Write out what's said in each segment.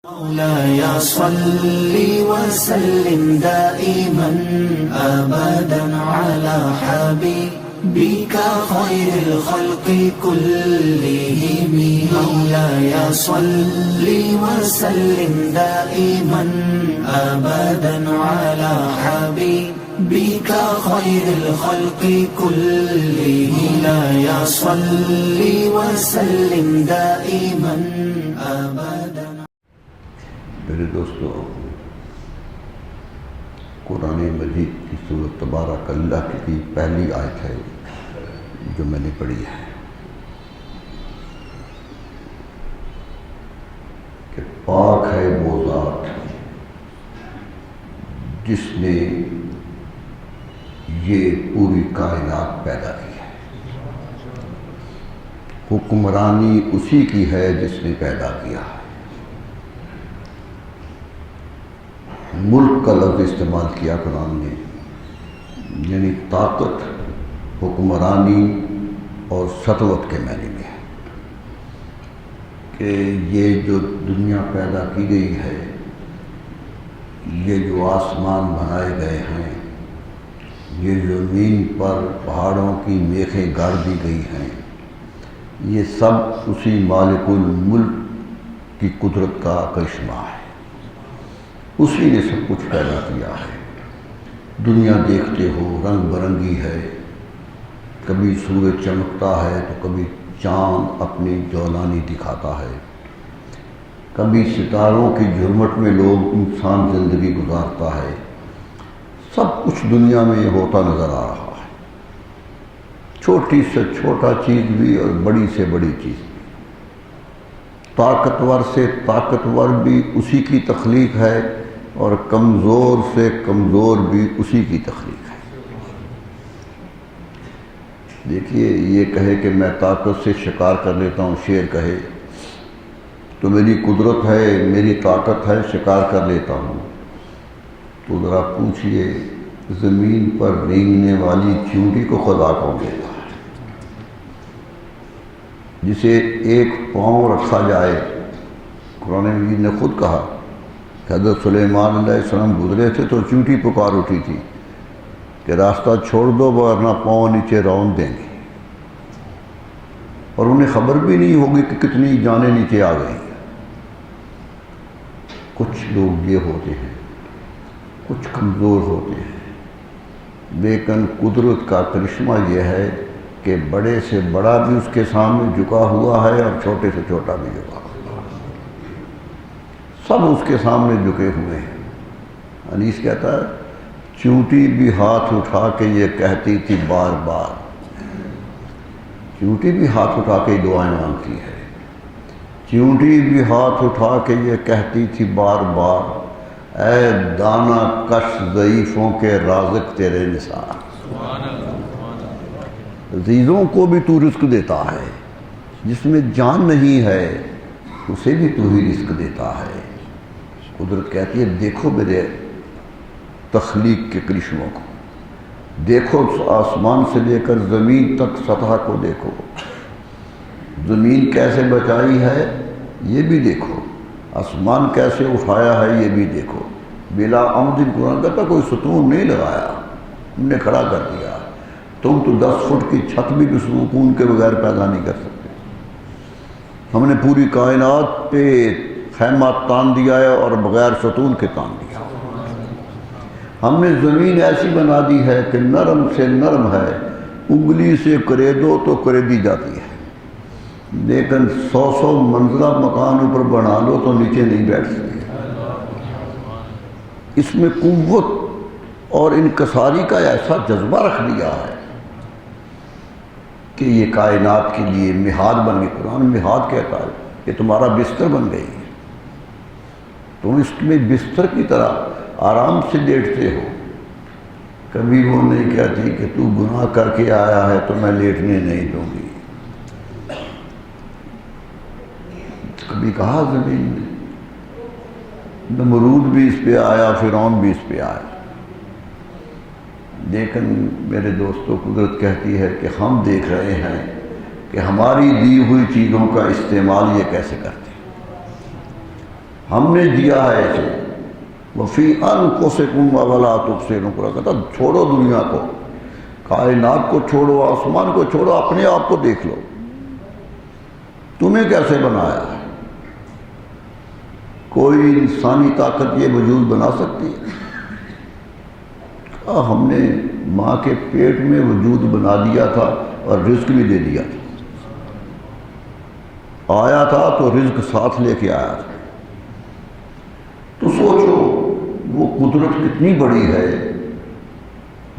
مولاي صل وسلم دائما أبدا على حبيبك خير الخلق كلهم. مولاي صل وسلم دائما أبدا على حبيبك خير الخلق كلهم. مولاي صل وسلم دائما أبدا. میرے دوستو، قرآن مجید کی سورۃ تبارک اللہ کی پہلی آیت ہے جو میں نے پڑھی ہے کہ پاک ہے وہ ذات جس نے یہ پوری کائنات پیدا کی ہے۔ حکمرانی اسی کی ہے جس نے پیدا کیا ہے۔ ملک کا لفظ استعمال کیا قرآن نے، یعنی طاقت، حکمرانی اور سطوت کے معنی میں ہے کہ یہ جو دنیا پیدا کی گئی ہے، یہ جو آسمان بنائے گئے ہیں، یہ زمین پر پہاڑوں کی میخیں گاڑ دی گئی ہیں، یہ سب اسی مالک الملک کی قدرت کا کرشمہ ہے۔ اسی نے سب کچھ پیدا کیا ہے۔ دنیا دیکھتے ہو رنگ برنگی ہے، کبھی سورج چمکتا ہے تو کبھی چاند اپنی جولانی دکھاتا ہے، کبھی ستاروں کی جھرمٹ میں لوگ انسان زندگی گزارتا ہے۔ سب کچھ دنیا میں ہوتا نظر آ رہا ہے، چھوٹی سے چھوٹا چیز بھی اور بڑی سے بڑی چیز بھی۔ طاقتور سے طاقتور بھی اسی کی تخلیق ہے اور کمزور سے کمزور بھی اسی کی تخلیق ہے۔ دیکھیے، یہ کہے کہ میں طاقت سے شکار کر لیتا ہوں، شیر کہے تو میری قدرت ہے، میری طاقت ہے، شکار کر لیتا ہوں، تو ذرا پوچھئے زمین پر رینگنے والی چیونٹی کو خدا کون دیتا ہے؟ جسے ایک پاؤں رکھا جائے، قرآن مجید نے خود کہا کہ حضرت سلیمان علیہ السلام گزرے تھے تو چیونٹی پکار اٹھی تھی کہ راستہ چھوڑ دو ورنہ پاؤں نیچے رون دیں گے، اور انہیں خبر بھی نہیں ہوگی کہ کتنی جانیں نیچے آ گئی۔ کچھ لوگ یہ ہوتے ہیں، کچھ کمزور ہوتے ہیں، لیکن قدرت کا کرشمہ یہ ہے کہ بڑے سے بڑا بھی اس کے سامنے جھکا ہوا ہے اور چھوٹے سے چھوٹا بھی جھکا ہوا ہے، سب اس کے سامنے جھکے ہوئے ہیں۔ انیس کہتا ہے چونٹی بھی ہاتھ اٹھا کے یہ کہتی تھی بار بار، چونٹی بھی ہاتھ اٹھا کے دعائیں مانگتی ہے، چونٹی بھی ہاتھ اٹھا کے یہ کہتی تھی بار بار، اے دانا کش ضعیفوں کے رازق تیرے نثار۔ عزیزوں کو بھی تو رزق دیتا ہے، جس میں جان نہیں ہے اسے بھی تو ہی رزق دیتا ہے۔ قدرت کہتی ہے دیکھو میرے تخلیق کے کرشموں کو، دیکھو آسمان سے لے کر زمین تک سطح کو دیکھو، زمین کیسے بچائی ہے یہ بھی دیکھو، آسمان کیسے اٹھایا ہے یہ بھی دیکھو۔ بلا عمد، قرآن کہتا کوئی ستون نہیں لگایا، ہم نے کھڑا کر دیا۔ تم تو 10 فٹ کی چھت بھی سکون کے بغیر پیدا نہیں کر سکتے۔ ہم نے پوری کائنات پہ خیمہ تان دیا ہے اور بغیر ستون کے تان دیا۔ ہم نے زمین ایسی بنا دی ہے کہ نرم سے نرم ہے، انگلی سے کرے دو تو کرے دی جاتی ہے، لیکن 100 منزلہ مکان اوپر بنا لو تو نیچے نہیں بیٹھ سکتے۔ اس میں قوت اور انکساری کا ایسا جذبہ رکھ دیا ہے کہ یہ کائنات کے لیے مہاد بن گئی۔ قرآن مہاد کہتا ہے کہ تمہارا بستر بن گئی، تم اس میں بستر کی طرح آرام سے لیٹتے ہو۔ کبھی وہ نہیں کہتی کہ تو گناہ کر کے آیا ہے تو میں لیٹنے نہیں دوں گی۔ کبھی کہا زمین نے، نمرود بھی اس پہ آیا، فرعون بھی اس پہ آیا، لیکن میرے دوستو قدرت کہتی ہے کہ ہم دیکھ رہے ہیں کہ ہماری دی ہوئی چیزوں کا استعمال یہ کیسے کرتے ہیں۔ ہم نے دیا ہے اسے، وفی انفسکم افلا تبصرون، کہتا چھوڑو دنیا کو، کائنات کو چھوڑو، آسمان کو چھوڑو، اپنے آپ کو دیکھ لو، تمہیں کیسے بنایا ہے؟ کوئی انسانی طاقت یہ وجود بنا سکتی ہے؟ ہم نے ماں کے پیٹ میں وجود بنا دیا تھا اور رزق بھی دے دیا تھا، آیا تھا تو رزق ساتھ لے کے آیا تھا۔ تو سوچو وہ قدرت کتنی بڑی ہے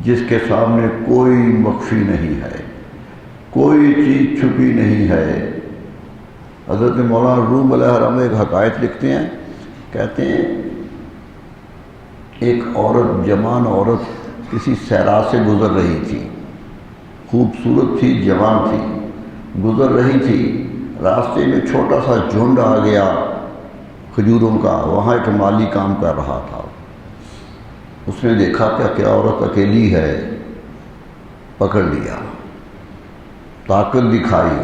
جس کے سامنے کوئی مخفی نہیں ہے، کوئی چیز چھپی نہیں ہے۔ حضرت مولانا روم علیہ السلام ایک حکایت لکھتے ہیں، کہتے ہیں ایک عورت، جوان عورت کسی صحرا سے گزر رہی تھی، خوبصورت تھی، جوان تھی، گزر رہی تھی، راستے میں چھوٹا سا جھنڈ آ گیا کھجوروں کا، وہاں ایک مالی کام کر رہا تھا۔ اس نے دیکھا کہ عورت اکیلی ہے، پکڑ لیا، طاقت دکھائی،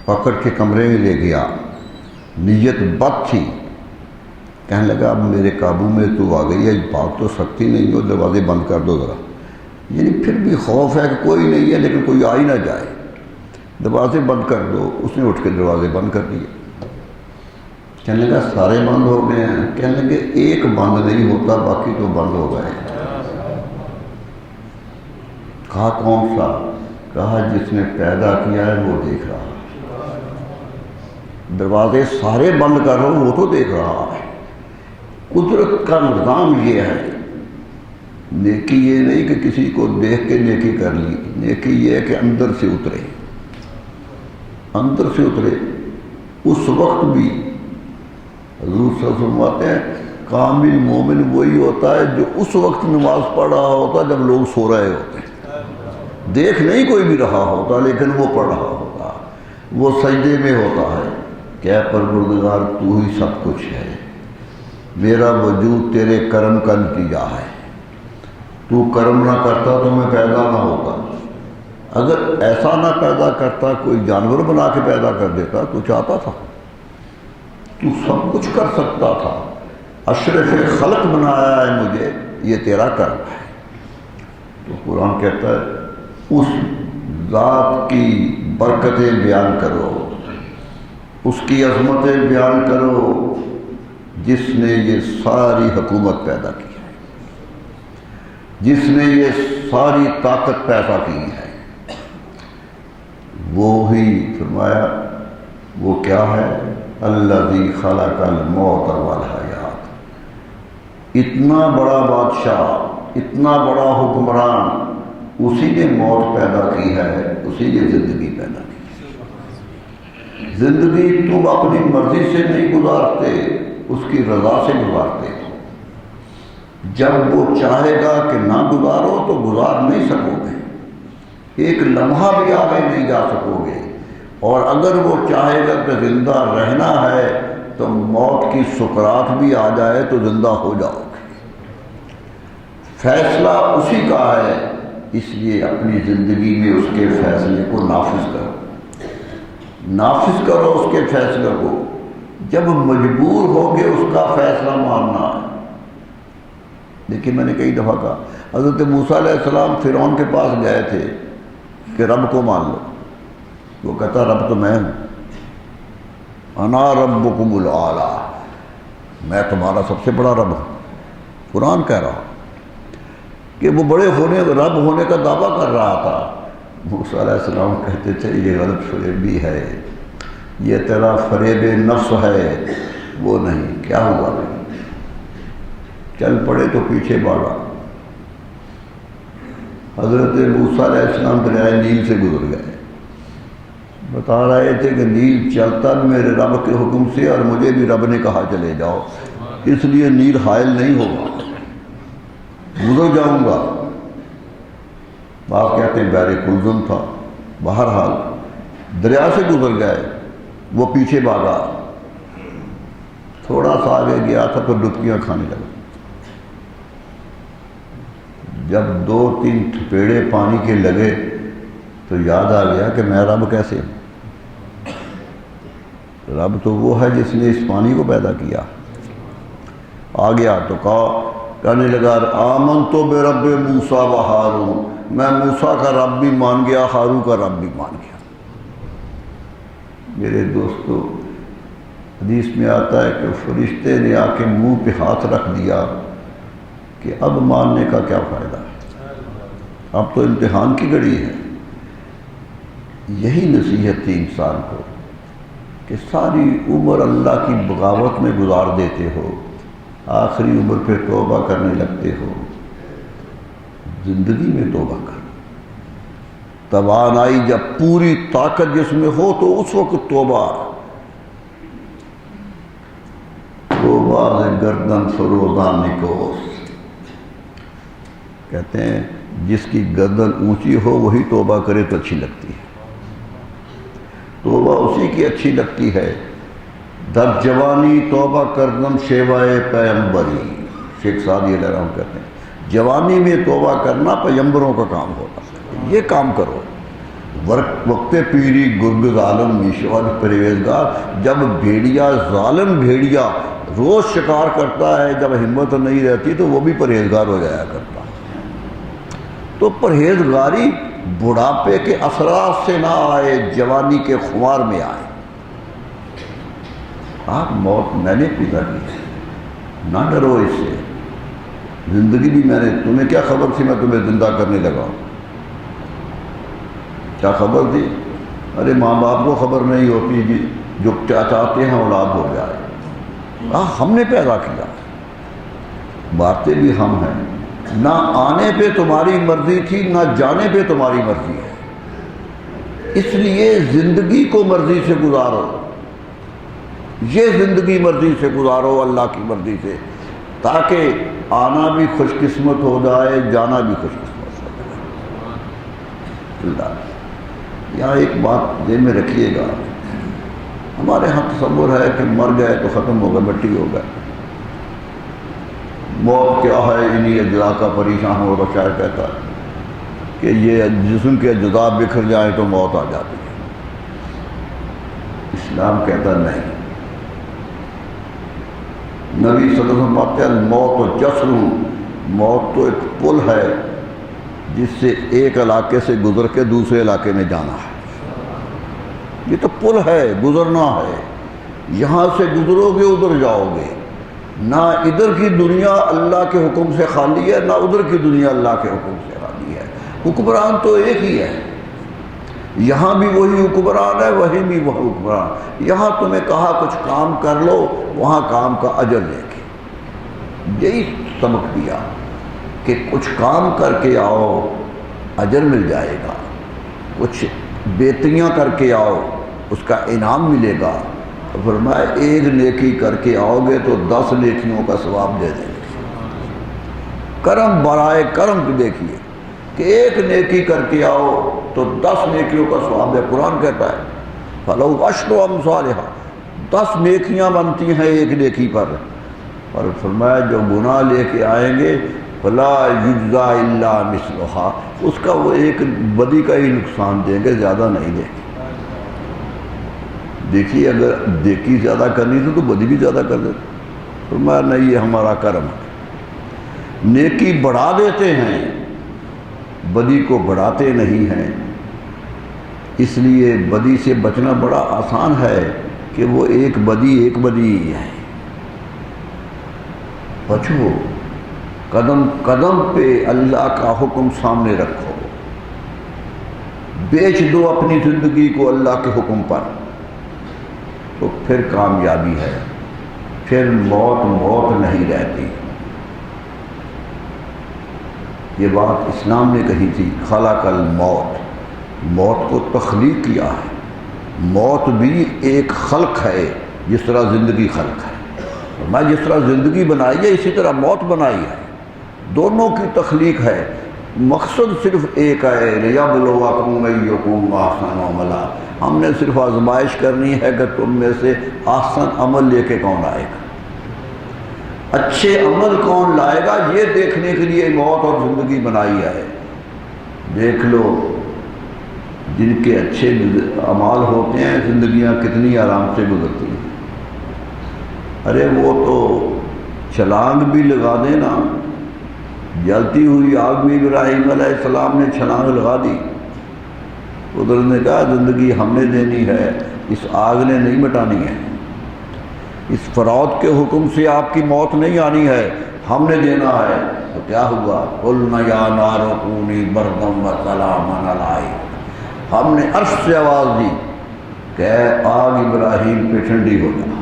پکڑ کے کمرے میں لے گیا، نیت بد تھی، کہنے لگا اب میرے قابو میں تو آ گئی ہے، بھاگ تو سکتی نہیں ہو، دروازے بند کر دو ذرا، یعنی پھر بھی خوف ہے کہ کوئی نہیں ہے لیکن کوئی آ ہی نہ جائے، دروازے بند کر دو۔ اس نے اٹھ کے دروازے بند کر دیے۔ کہنے لگا سارے بند ہو گئے ہیں؟ کہنے لگے ایک بند نہیں ہوتا، باقی تو بند ہو گئے۔ کہا کون سا؟ کہا جس نے پیدا کیا ہے وہ دیکھ رہا ہے، دروازے سارے بند کر رہا ہوں وہ تو دیکھ رہا ہے۔ قدرت کا نظام یہ ہے، نیکی یہ نہیں کہ کسی کو دیکھ کے نیکی کر لی، نیکی یہ ہے کہ اندر سے اترے، اندر سے اترے۔ اس وقت بھی حضور صلی اللہ علیہ وسلم فرماتے ہیں کامل مومن وہی ہوتا ہے جو اس وقت نماز پڑھ رہا ہوتا جب لوگ سو رہے ہوتے ہیں، دیکھ نہیں کوئی بھی رہا ہوتا لیکن وہ پڑھ رہا ہوتا، وہ سجدے میں ہوتا ہے کہ اے پروردگار تو ہی سب کچھ ہے، میرا وجود تیرے کرم کا نتیجہ ہے، تو کرم نہ کرتا تو میں پیدا نہ ہوتا، اگر ایسا نہ پیدا کرتا کوئی جانور بنا کے پیدا کر دیتا تو چاہتا تھا، تو سب کچھ کر سکتا تھا، اشرف خلق بنایا ہے مجھے، یہ تیرا کرم ہے۔ تو قرآن کہتا ہے اس ذات کی برکتیں بیان کرو، اس کی عظمتیں بیان کرو جس نے یہ ساری حکومت پیدا کی ہے، جس نے یہ ساری طاقت پیدا کی ہے۔ وہی فرمایا وہ کیا ہے؟ الذی خلق الموت والحیات، اتنا بڑا بادشاہ، اتنا بڑا حکمران، اسی نے موت پیدا کی ہے، اسی نے زندگی پیدا کی۔ زندگی تم اپنی مرضی سے نہیں گزارتے، اس کی رضا سے گزارتے ہو۔ جب وہ چاہے گا کہ نہ گزارو تو گزار نہیں سکو گے، ایک لمحہ بھی آگے نہیں جا سکو گے، اور اگر وہ چاہے گا کہ زندہ رہنا ہے تو موت کی سکرات بھی آ جائے تو زندہ ہو جاؤ گے۔ فیصلہ اسی کا ہے، اس لیے اپنی زندگی میں اس کے فیصلے کو نافذ کرو، نافذ کرو اس کے فیصلے کو۔ جب مجبور ہوگے اس کا فیصلہ ماننا ہے۔ دیکھیے میں نے کئی دفعہ کہا، حضرت موسیٰ علیہ السلام فرعون کے پاس گئے تھے کہ رب کو مان لو، وہ کہتا رب تو میں ہوں، انا ربکم الاعلی، میں تمہارا سب سے بڑا رب ہوں۔ قرآن کہہ رہا کہ وہ بڑے ہونے رب ہونے کا دعویٰ کر رہا تھا۔ موسیٰ علیہ السلام کہتے تھے یہ غلط فریبی ہے، یہ تیرا فریب نفس ہے، وہ نہیں۔ کیا ہوا؟ چل پڑے تو پیچھے بھاگا۔ حضرت موسیٰ علیہ السلام دریائے نیل سے گزر گئے، بتا رہے تھے کہ نیل چلتا میرے رب کے حکم سے، اور مجھے بھی رب نے کہا چلے جاؤ، اس لیے نیل حائل نہیں ہوگا، گزر جاؤں گا۔ بعض کہتے ہیں بحر کلزم تھا، بہرحال دریا سے گزر گئے، وہ پیچھے بھاگا، تھوڑا سا آگے گیا تھا تو ڈبکیاں کھانے لگا۔ جب 2-3 تھپیڑے پانی کے لگے تو یاد آ گیا کہ میں رب کیسے ہوں؟ رب تو وہ ہے جس نے اس پانی کو پیدا کیا۔ آ گیا تو کہنے لگا آمنت برب موسیٰ و ہارون، میں موسیٰ کا رب بھی مان گیا، ہارون کا رب بھی مان گیا۔ میرے دوستو، حدیث میں آتا ہے کہ فرشتے نے آ کے منہ پہ ہاتھ رکھ دیا کہ اب ماننے کا کیا فائدہ ہے، اب تو امتحان کی گھڑی ہے۔ یہی نصیحت تھی انسان کو کہ ساری عمر اللہ کی بغاوت میں گزار دیتے ہو، آخری عمر پہ توبہ کرنے لگتے ہو۔ زندگی میں توبہ کر، توانائی جب پوری طاقت جس میں ہو تو اس وقت توبہ گردن فروزان نکوس، کہتے ہیں جس کی گردن اونچی ہو وہی توبہ کرے تو اچھی لگتی ہے، توبہ اسی کی اچھی لگتی ہے۔ در جوانی توبہ کردم شیوائے پیغمبری، شیخ سعدی علیہ الرحمہ کہتے ہیں جوانی میں توبہ کرنا پیغمبروں کا کام ہوتا ہے، یہ کام کرو۔ وقت پیری گرگ ظالم میشور پرویزگار، جب بھیڑیا ظالم بھیڑیا روز شکار کرتا ہے، جب ہمت نہیں رہتی تو وہ بھی پرہیزگار ہو جایا کرتا ہے۔ تو پرہیزگاری بڑھاپے کے اثرات سے نہ آئے، جوانی کے خمار میں آئے۔ آپ موت میں نے پیدا کی ہے، نہ ڈرو اس سے۔ زندگی بھی میں نے، تمہیں کیا خبر تھی میں تمہیں زندہ کرنے لگا؟ کیا خبر تھی؟ ارے ماں باپ کو خبر نہیں ہوتی جی، جو چاہتے ہیں اولاد ہو جائے۔ ہم نے پیدا کیا، باتیں بھی ہم ہیں، نہ آنے پہ تمہاری مرضی تھی نہ جانے پہ تمہاری مرضی ہے، اس لیے زندگی کو مرضی سے گزارو، یہ زندگی مرضی سے گزارو اللہ کی مرضی سے، تاکہ آنا بھی خوش قسمت ہو جائے، جانا بھی خوش قسمت ہو جائے۔ یہاں ایک بات ذہن میں رکھیے گا، ہمارے ہاں تصور ہے کہ مر گئے تو ختم ہو گئے، مٹی ہو گئے۔ موت کیا ہے، انہی اجزاء کا پریشان ہو رہا، شاعر کہتا ہے کہ یہ جسم کے اجزاء بکھر جائیں تو موت آ جاتی ہے۔ اسلام کہتا نہیں، نبی صلی اللہ علیہ وسلم فرماتے ہیں الموت و جسر، موت تو ایک پل ہے جس سے ایک علاقے سے گزر کے دوسرے علاقے میں جانا ہے، یہ تو پل ہے، گزرنا ہے، یہاں سے گزرو گے ادھر جاؤ گے، نہ ادھر کی دنیا اللہ کے حکم سے خالی ہے، نہ ادھر کی دنیا اللہ کے حکم سے خالی ہے۔ حکمران تو ایک ہی ہے، یہاں بھی وہی حکمران ہے، وہیں بھی وہ حکمران، یہاں تمہیں کہا کچھ کام کر لو، وہاں کام کا اجر لے کے، یہی سبق دیا کہ کچھ کام کر کے آؤ اجر مل جائے گا، کچھ بہتریاں کر کے آؤ اس کا انعام ملے گا۔ فرمایا ایک نیکی کر کے آؤ گے تو 10 نیکیوں کا ثواب دے دیں گے۔ کرم برائے کرم کو دیکھیے کہ ایک نیکی کر کے آؤ تو 10 نیکیوں کا ثواب ہے۔ قرآن کہتا ہے فَلَوْ عَشْرُ أَمْثَالِهَا، 10 نیکیاں بنتی ہیں ایک نیکی پر۔ اور فرمایا جو گناہ لے کے آئیں گے فَلَا يُجْزَى إِلَّا مِثْلُهَا، اس کا وہ ایک بدی کا ہی نقصان دیں گے، زیادہ نہیں دیں گے۔ دیکھیے اگر نیکی زیادہ کرنی تھی تو بدی بھی زیادہ کر دیتے۔ فرمایا نہیں، یہ ہمارا کرم ہے، نیکی بڑھا دیتے ہیں، بدی کو بڑھاتے نہیں ہیں۔ اس لیے بدی سے بچنا بڑا آسان ہے کہ وہ ایک بدی ہی ہے۔ بچو، قدم قدم پہ اللہ کا حکم سامنے رکھو، بیچ دو اپنی زندگی کو اللہ کے حکم پر، تو پھر کامیابی ہے، پھر موت نہیں رہتی۔ یہ بات اسلام نے کہی تھی، خلق الموت، موت کو تخلیق کیا ہے۔ موت بھی ایک خلق ہے جس طرح زندگی خلق ہے، میں جس طرح زندگی بنائی ہے اسی طرح موت بنائی ہے، دونوں کی تخلیق ہے۔ مقصد صرف ایک ہے، لِيَبْلُوَكُمْ أَيُّكُمْ أَحْسَنُ عَمَلًا، ہم نے صرف آزمائش کرنی ہے کہ تم میں سے احسن عمل لے کے کون آئے گا، اچھے عمل کون لائے گا، یہ دیکھنے کے لیے موت اور زندگی بنائی ہے۔ دیکھ لو جن کے اچھے اعمال ہوتے ہیں زندگیاں کتنی آرام سے گزرتی ہیں۔ ارے وہ تو چھلانگ بھی لگا دینا، جلتی ہوئی آگ میں ابراہیم علیہ السلام نے چھلانگ لگا دی۔ ادھر نے کہا زندگی ہم نے دینی ہے، اس آگ نے نہیں مٹانی ہے، اس فرعون کے حکم سے آپ کی موت نہیں آنی ہے، ہم نے دینا ہے۔ تو کیا ہوا؟ قُلْنَا يَا نَارُ كُونِي بَرْدًا وَسَلَامًا عَلَىٰ، ہم نے عرش سے آواز دی کہ آگ ابراہیم پہ ٹھنڈی ہو جا،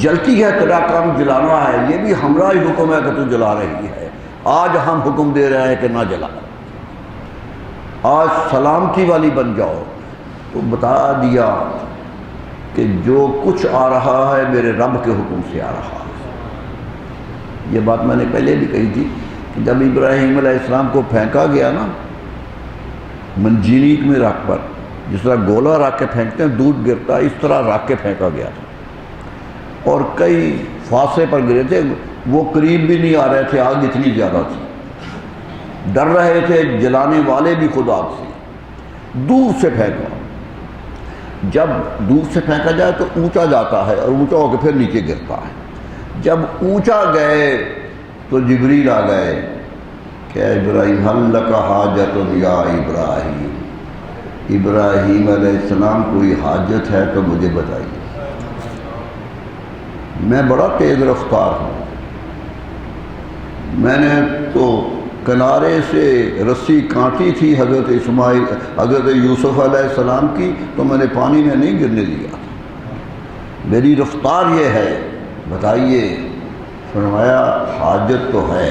جلتی ہے تیرا کام جلانا ہے، یہ بھی ہمارا ہی حکم ہے کہ تو جلا رہی ہے، آج ہم حکم دے رہے ہیں کہ نہ جلا، آج سلامتی والی بن جاؤ۔ تو بتا دیا کہ جو کچھ آ رہا ہے میرے رب کے حکم سے آ رہا ہے۔ یہ بات میں نے پہلے بھی کہی تھی کہ جب ابراہیم علیہ السلام کو پھینکا گیا نا منجینیق میں رکھ پر، جس طرح گولا رکھ کے پھینکتے ہیں دودھ گرتا، اس طرح رکھ کے پھینکا گیا تھا، اور کئی فاصلے پر گرے تھے، وہ قریب بھی نہیں آ رہے تھے، آگ اتنی زیادہ تھی، ڈر رہے تھے جلانے والے بھی خود آگ سے۔ دور سے پھینکا، جب دور سے پھینکا جائے تو اونچا جاتا ہے اور اونچا ہو کے پھر نیچے گرتا ہے۔ جب اونچا گئے تو جبریل آ گئے کہ ابراہیم حل لک حاجت یا ابراہیم، ابراہیم علیہ السلام کوئی حاجت ہے تو مجھے بتائیے، میں بڑا تیز رفتار ہوں، میں نے تو کنارے سے رسی کانٹی تھی حضرت یوسف علیہ السلام کی، تو میں نے پانی میں نہیں گرنے دیا، میری رفتار یہ ہے، بتائیے۔ فرمایا حاجت تو ہے،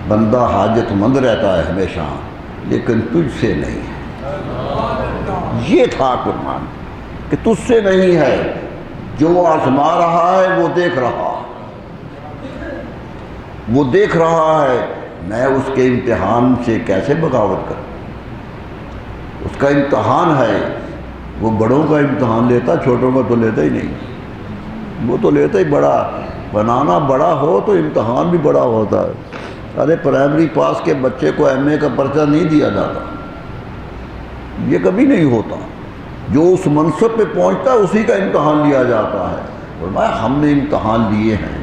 بندہ حاجت مند رہتا ہے ہمیشہ، لیکن تجھ سے نہیں ہے۔ یہ تھا قربان کہ تجھ سے نہیں ہے، جو آزما رہا ہے وہ دیکھ رہا، وہ دیکھ رہا ہے، میں اس کے امتحان سے کیسے بغاوت کروں؟ اس کا امتحان ہے، وہ بڑوں کا امتحان لیتا، چھوٹوں کا تو لیتا ہی نہیں، وہ تو لیتا ہی بڑا، بنانا بڑا ہو تو امتحان بھی بڑا ہوتا ہے۔ ارے پرائمری پاس کے بچے کو ایم اے کا پرچہ نہیں دیا جاتا، یہ کبھی نہیں ہوتا، جو اس منصب پہ پہنچتا ہے اسی کا امتحان لیا جاتا ہے۔ فرمایا ہم نے امتحان لیے ہیں،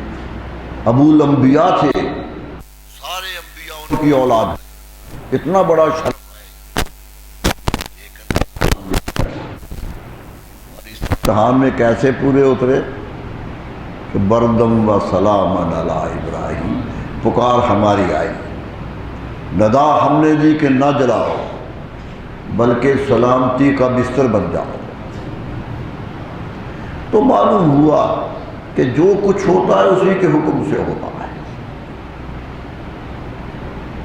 ابو الانبیاء تھے، سارے انبیاء ان کی اولاد، اتنا بڑا شرف ہے، اور اس امتحان میں کیسے پورے اترے کہ بردم و سلام علی ابراہیم، پکار ہماری آئی، ندا ہم نے دی کہ نہ جلاؤ بلکہ سلامتی کا بستر بن جاؤ۔ تو معلوم ہوا کہ جو کچھ ہوتا ہے اسی کے حکم سے ہوتا ہے۔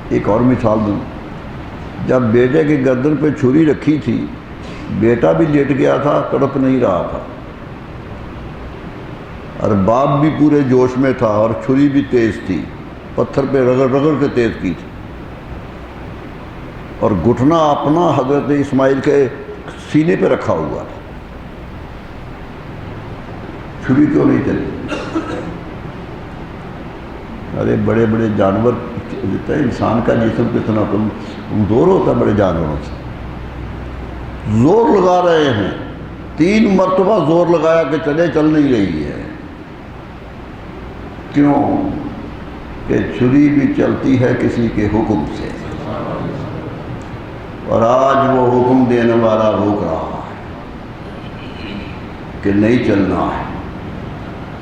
ایک اور مثال دوں، جب بیٹے کی گردن پہ چھری رکھی تھی، بیٹا بھی لیٹ گیا تھا، تڑپ نہیں رہا تھا، اور باپ بھی پورے جوش میں تھا، اور چھری بھی تیز تھی، پتھر پہ رگڑ رگڑ کے تیز کی تھی، اور گھٹنا اپنا حضرت اسماعیل کے سینے پہ رکھا ہوا تھا، چھری کیوں نہیں چلی؟ ارے بڑے بڑے جانور، انسان کا جسم کتنا کمزور ہوتا ہے بڑے جانوروں سے، زور لگا رہے ہیں، 3 مرتبہ زور لگایا کہ چلے، چل نہیں رہی ہے، کیوں؟ کہ چھری بھی چلتی ہے کسی کے حکم سے، اور آج وہ حکم دینے والا روک رہا ہے کہ نہیں چلنا ہے،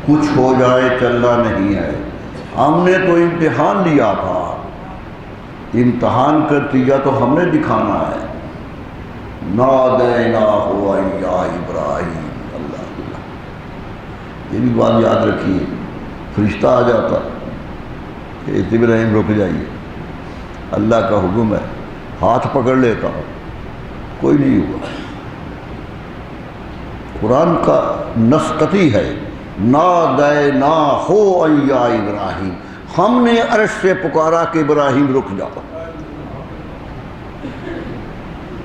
کچھ ہو جائے چلنا نہیں ہے۔ ہم نے تو امتحان لیا تھا، امتحان کر دیا تو ہم نے دکھانا ہے۔ نادیناہ یا ابراہیم، اللہ اللہ، یہ بھی بات یاد رکھیے، فرشتہ آ جاتا کہ ابراہیم رک جائیے، اللہ کا حکم ہے، ہاتھ پکڑ لیتا، کوئی نہیں ہوا۔ قرآن کا نص قطعی ہے، نادیناہ یا ابراہیم، ہم نے عرش سے پکارا کہ ابراہیم رک جاؤ،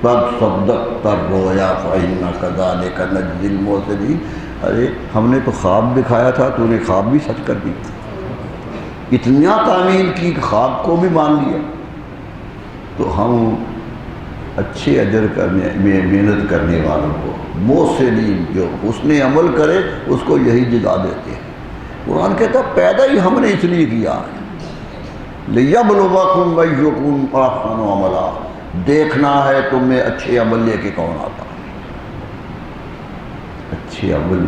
قد صدقت الرؤیا فإنا كذلك نجزي المحسنین۔ ارے ہم نے تو خواب دکھایا تھا، تو نے خواب بھی سچ کر دی، اتنا تعمیل کی کہ خواب کو بھی مان لیا، تو ہم اچھے اجر کرنے میں محنت کرنے والوں کو، محسنین جو حسن عمل کرے اس کو یہی جزا دیتے ہیں۔ قرآن کہتا ہے پیدا ہی ہم نے اس لیے کیا ہے، لِيَبْلُوَكُمْ أَيُّكُمْ أَحْسَنُ عَمَلًا، دیکھنا ہے تم میں اچھے عمل لے کے کون آتا ہے۔ اچھے عمل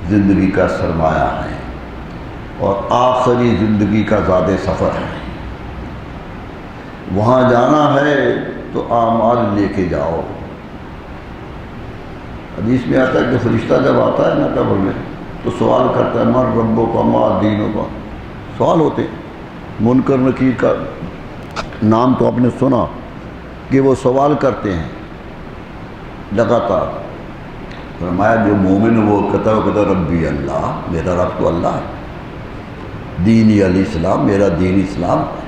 زندگی کا سرمایہ ہے اور آخری زندگی کا زاد سفر ہے۔ وہاں جانا ہے تو اعمال لے کے جاؤ۔ حدیث میں آتا ہے کہ فرشتہ جب آتا ہے نا قبر میں تو سوال کرتا ہے من ربک ما دینک، سوال ہوتے ہیں۔ منکر نکیر کا نام تو آپ نے سنا کہ وہ سوال کرتے ہیں لگاتار۔ فرمایا جو مومن وہ کہتا ربی اللہ، میرا رب تو اللہ ہے، دینی الاسلام، میرا دین اسلام ہے۔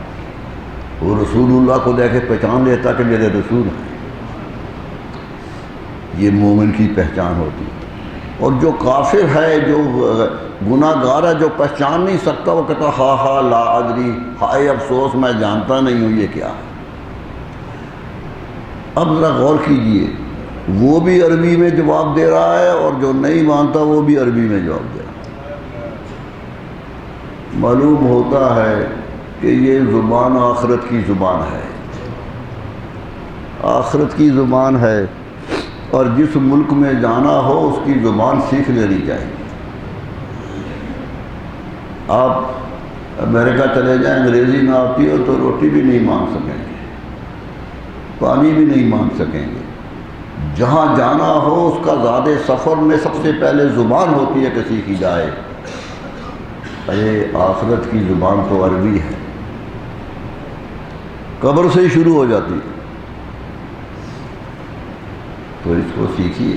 وہ رسول اللہ کو دیکھ کے پہچان لیتا کہ میرے رسول ہیں۔ یہ مومن کی پہچان ہوتی ہے۔ اور جو کافر ہے، جو گناہ گار ہے، جو پہچان نہیں سکتا، وہ کہتا ہا لا ادری، ہائے افسوس میں جانتا نہیں ہوں یہ کیا ہے۔ اب ذرا غور کیجئے، وہ بھی عربی میں جواب دے رہا ہے اور جو نہیں مانتا وہ بھی عربی میں جواب دے رہا ہے۔ معلوم ہوتا ہے کہ یہ زبان آخرت کی زبان ہے، آخرت کی زبان ہے، اور جس ملک میں جانا ہو اس کی زبان سیکھ لینی چاہیے۔ آپ امریکہ چلے جائیں، انگریزی نہ آتی ہو تو روٹی بھی نہیں مانگ سکیں گے، پانی بھی نہیں مانگ سکیں گے۔ جہاں جانا ہو اس کا زاد سفر میں سب سے پہلے زبان ہوتی ہے کہ سیکھی جائے۔ یہ آخرت کی زبان تو عربی ہے، قبر سے ہی شروع ہو جاتی ہے، تو اس کو سیکھیے،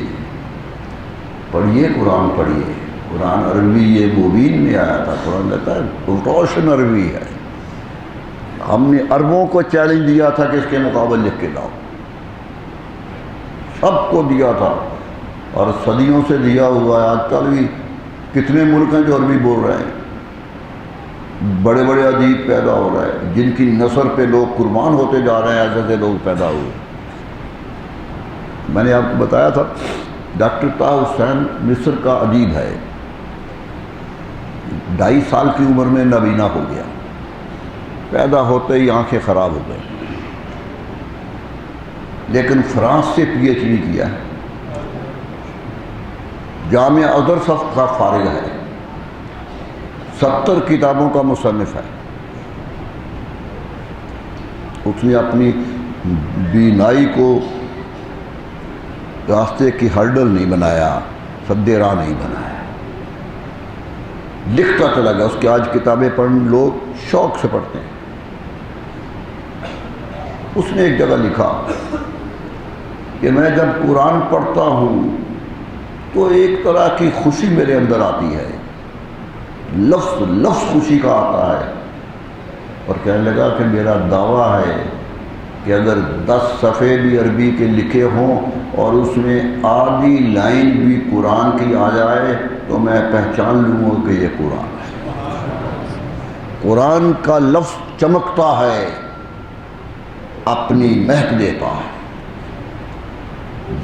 پڑھیے، قرآن پڑھیے۔ قرآن عربی یہ مبین میں آیا تھا، قرآن کہتا ہے روشن عربی ہے۔ ہم نے عربوں کو چیلنج دیا تھا کہ اس کے مقابل لکھ کے لاؤ، سب کو دیا تھا، اور صدیوں سے دیا ہوا ہے۔ آج کل بھی کتنے ملک ہیں جو عربی بول رہے ہیں، بڑے بڑے ادیب پیدا ہو رہے ہیں جن کی نثر پہ لوگ قربان ہوتے جا رہے ہیں، ایسے ایسے لوگ پیدا ہوئے۔ میں نے آپ کو بتایا تھا ڈاکٹر طہ حسین مصر کا ادیب ہے، 2.5 سال کی عمر میں نابینا ہو گیا، پیدا ہوتے ہی آنکھیں خراب ہو گئی، لیکن فرانس سے پی ایچ ڈی کیا ہے، جامعہ ازہر کا فارغ ہے، 70 کتابوں کا مصنف ہے۔ اس نے اپنی بینائی کو راستے کی ہرڈل نہیں بنایا، سد راہ نہیں بنایا، لکھتا چلا گیا۔ اس کی آج کتابیں پڑھنے لوگ شوق سے پڑھتے ہیں۔ اس نے ایک جگہ لکھا کہ میں جب قرآن پڑھتا ہوں تو ایک طرح کی خوشی میرے اندر آتی ہے، لفظ لفظ خوشی کا آتا ہے، اور کہنے لگا کہ میرا دعویٰ ہے کہ اگر 10 صفحے بھی عربی کے لکھے ہوں اور اس میں آدھی لائن بھی قرآن کی آ جائے تو میں پہچان لوں گا کہ یہ قرآن ہے۔ قرآن کا لفظ چمکتا ہے، اپنی مہک دیتا ہے۔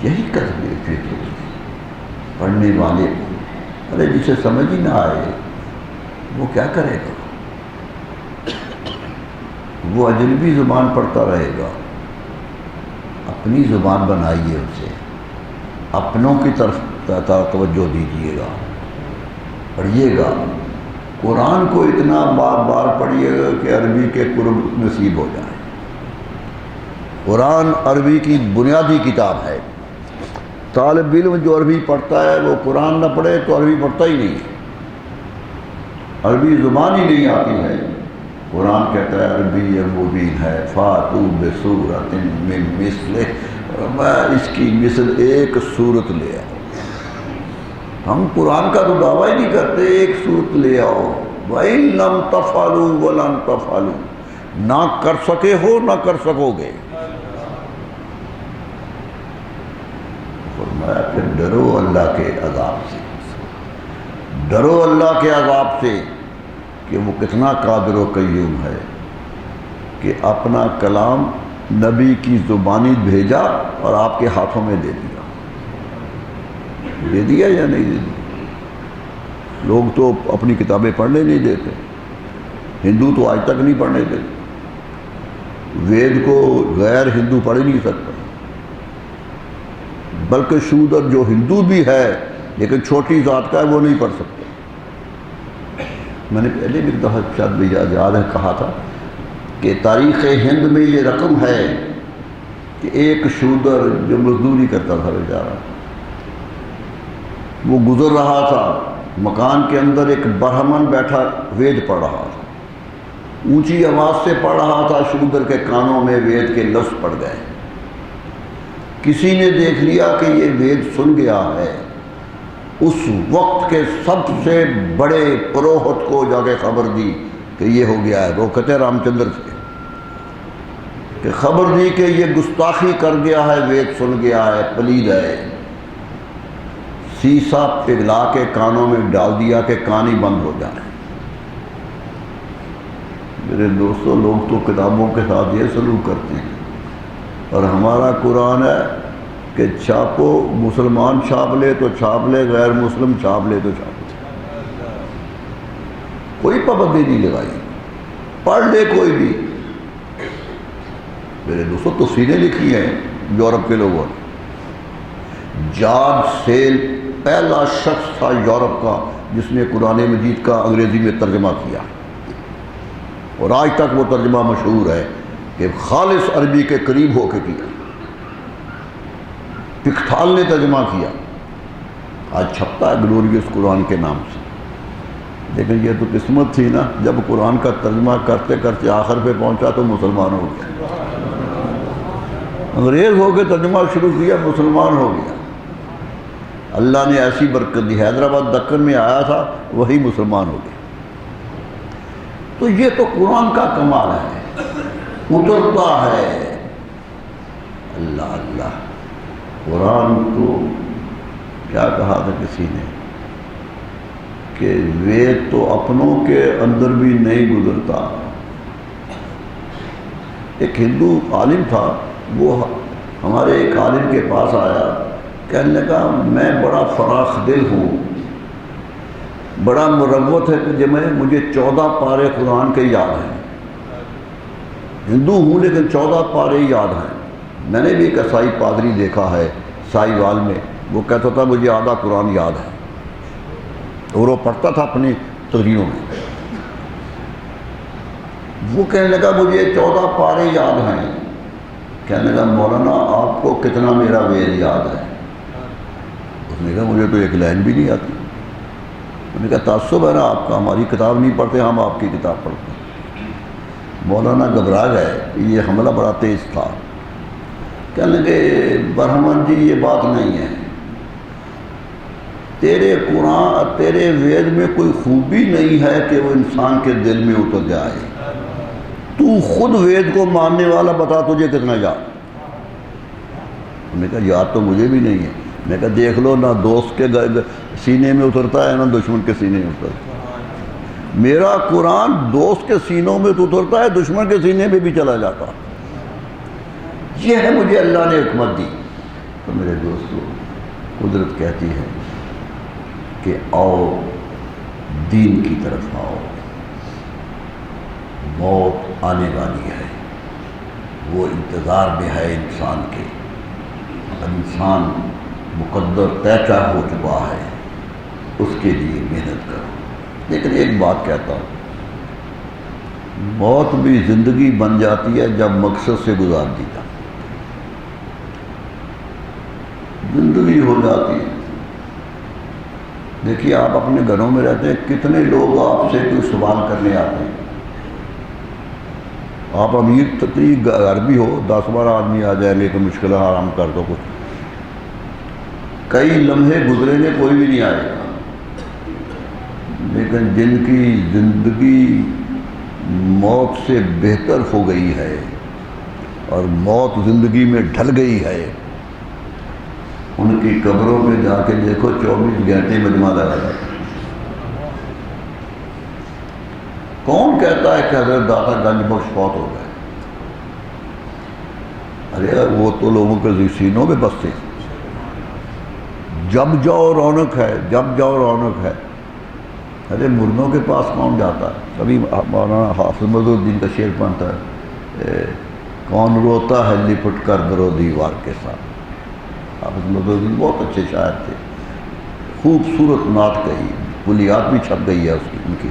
یہی کرتے تھے پڑھنے والے کو۔ ارے جسے سمجھ ہی نہ آئے وہ کیا کرے گا؟ وہ اجنبی زبان پڑھتا رہے گا۔ اپنی زبان بنائیے، اسے اپنوں کی طرف توجہ دیجیے گا، پڑھیے گا۔ قرآن کو اتنا بار بار پڑھیے گا کہ عربی کے قرب نصیب ہو جائے۔ قرآن عربی کی بنیادی کتاب ہے۔ طالب علم جو عربی پڑھتا ہے وہ قرآن نہ پڑھے تو عربی پڑھتا ہی نہیں، عربی زبان ہی نہیں آتی ہے۔ قرآن کہتا ہے عربی مبین ہے، فاتو بسورۃ من مثلہ، میں اس کی مثل ایک صورت لے آؤ۔ ہم قرآن کا تو دعویٰ ہی نہیں کرتے، ایک صورت لے آؤ۔ وَإِن لَمْ تَفْعَلُوا وَلَن تَفْعَلُوا، نہ کر سکے ہو نہ کر سکو گے۔ فرمایا پھر ڈرو اللہ کے عذاب سے، ڈرو اللہ کے عذاب سے کہ وہ کتنا قادر و قیوم ہے کہ اپنا کلام نبی کی زبانی بھیجا اور آپ کے ہاتھوں میں دے دیا۔ دے دیا یا نہیں دے دیا؟ لوگ تو اپنی کتابیں پڑھنے نہیں دیتے، ہندو تو آج تک نہیں پڑھنے دیتے، وید کو غیر ہندو پڑھ ہی نہیں سکتا، بلکہ شودر جو ہندو بھی ہے لیکن چھوٹی ذات کا ہے وہ نہیں پڑھ سکتا۔ میں نے پہلے بھی دفعہ شاید بھی یاد ہے کہا تھا کہ تاریخ ہند میں یہ رقم ہے کہ ایک شودر جو مزدوری کرتا تھا بیچارہ، وہ گزر رہا تھا، مکان کے اندر ایک برہمن بیٹھا وید پڑھ رہا تھا، اونچی آواز سے پڑھ رہا تھا، شودر کے کانوں میں وید کے لفظ پڑ گئے، کسی نے دیکھ لیا کہ یہ وید سن گیا ہے، اس وقت کے سب سے بڑے پروہت کو جا کے خبر دی کہ یہ ہو گیا ہے، وہ کہتے ہیں رام چندر سے، کہ خبر دی کہ یہ گستاخی کر گیا ہے، وید سن گیا ہے، پلید ہے، سیسا پگھلا کے کانوں میں ڈال دیا کہ کان ہی بند ہو جائے۔ میرے دوستو، لوگ تو کتابوں کے ساتھ یہ سلوک کرتے ہیں، اور ہمارا قرآن ہے کہ چھاپو، مسلمان چھاپ لے تو چھاپ لے، غیر مسلم چھاپ لے تو چھاپ لے، کوئی پابندی نہیں لگائی، پڑھ لے کوئی بھی۔ میرے دوستو تفسیریں لکھی ہیں یورپ کے لوگوں نے، جارج سیل پہلا شخص تھا یورپ کا جس نے قرآن مجید کا انگریزی میں ترجمہ کیا، اور آج تک وہ ترجمہ مشہور ہے کہ خالص عربی کے قریب ہو کے کیا۔ پکتھال نے ترجمہ کیا، آج چھپتا ہے گلوریس قرآن کے نام سے، لیکن یہ تو قسمت تھی نا، جب قرآن کا ترجمہ کرتے کرتے آخر پہ پہنچا تو مسلمان ہو گیا، انگریز ہو کے ترجمہ شروع کیا، مسلمان ہو گیا۔ اللہ نے ایسی برکت دی، حیدرآباد دکن میں آیا تھا، وہی مسلمان ہو گیا۔ تو یہ تو قرآن کا کمال ہے، اترتا ہے۔ اللہ اللہ، قرآن کو کیا کہا تھا کسی نے کہ وید تو اپنوں کے اندر بھی نہیں گزرتا۔ ایک ہندو عالم تھا، وہ ہمارے ایک عالم کے پاس آیا، کہنے لگا میں بڑا فراخ دل ہوں، بڑا مروت ہے کہ مجھے 14 پارے قرآن کے یاد ہیں، ہندو ہوں لیکن 14 پارے یاد ہیں۔ میں نے بھی ایک عیسائی پادری دیکھا ہے سائی وال میں، وہ کہتا تھا مجھے آدھا قرآن یاد ہے، اور وہ پڑھتا تھا اپنی تقریروں میں۔ وہ کہنے لگا مجھے 14 پارے یاد ہیں، کہنے لگا مولانا آپ کو کتنا میرا وید یاد ہے؟ اس نے کہا مجھے تو ایک لائن بھی نہیں آتی۔ میں نے کہا تعصب ہے نا آپ کا، ہماری کتاب نہیں پڑھتے، ہم آپ کی کتاب پڑھتے ہیں۔ مولانا گھبرا گئے، یہ حملہ بڑا تیز تھا، کہنے لگے برہمن جی یہ بات نہیں ہے، تیرے قرآن تیرے وید میں کوئی خوبی نہیں ہے کہ وہ انسان کے دل میں اتر جائے، تو خود وید کو ماننے والا بتا تجھے کتنا یاد؟ میں نے کہا یاد تو مجھے بھی نہیں ہے۔ میں کہا دیکھ لو، نہ دوست کے سینے میں اترتا ہے نہ دشمن کے سینے میں اترتا ہے، میرا قرآن دوست کے سینوں میں تو اترتا ہے، دشمن کے سینے میں بھی چلا جاتا۔ یہ ہے مجھے اللہ نے حکمت دی۔ تو میرے دوستو، قدرت کہتی ہے کہ آؤ دین کی طرف آؤ، موت آنے والی ہے، وہ انتظار میں ہے انسان کے، انسان مقدر طے ہو چکا ہے، اس کے لیے محنت کرو۔ لیکن ایک بات کہتا ہوں، موت بھی زندگی بن جاتی ہے جب مقصد سے گزار دی جاتی، زندگی ہو جاتی ہے۔ دیکھیے آپ اپنے گھروں میں رہتے ہیں، کتنے لوگ آپ سے کوئی سوال کرنے آتے ہیں، آپ امیر تقریب گھر بھی ہو، 10-12 آدمی آ جائیں گے کہ مشکل آرام کر دو کچھ، کئی لمحے گزریں گے کوئی بھی نہیں آئے گا، لیکن جن کی زندگی موت سے بہتر ہو گئی ہے اور موت زندگی میں ڈھل گئی ہے، ان کی قبروں میں جا کے دیکھو 24 گھنٹے مجمع لگا جاتا ہے۔ کون کہتا ہے کہ حضرت داتا گنج بخش فوت ہو گئے؟ ارے وہ تو لوگوں کے سینوں میں بستے ہیں، جب جاؤ رونق ہے، جب جاؤ رونق ہے۔ ارے مردوں کے پاس کون جاتا ہے؟ کبھی مولانا حافظ مظہر الدین کا شعر بنتا ہے، کون روتا ہے لپٹ کر در و دیوار کے ساتھ۔ حافظ مظہر الدین بہت اچھے شاعر تھے، خوبصورت نعت کہی، کلیات بھی چھپ گئی ہے اس کی، ان کی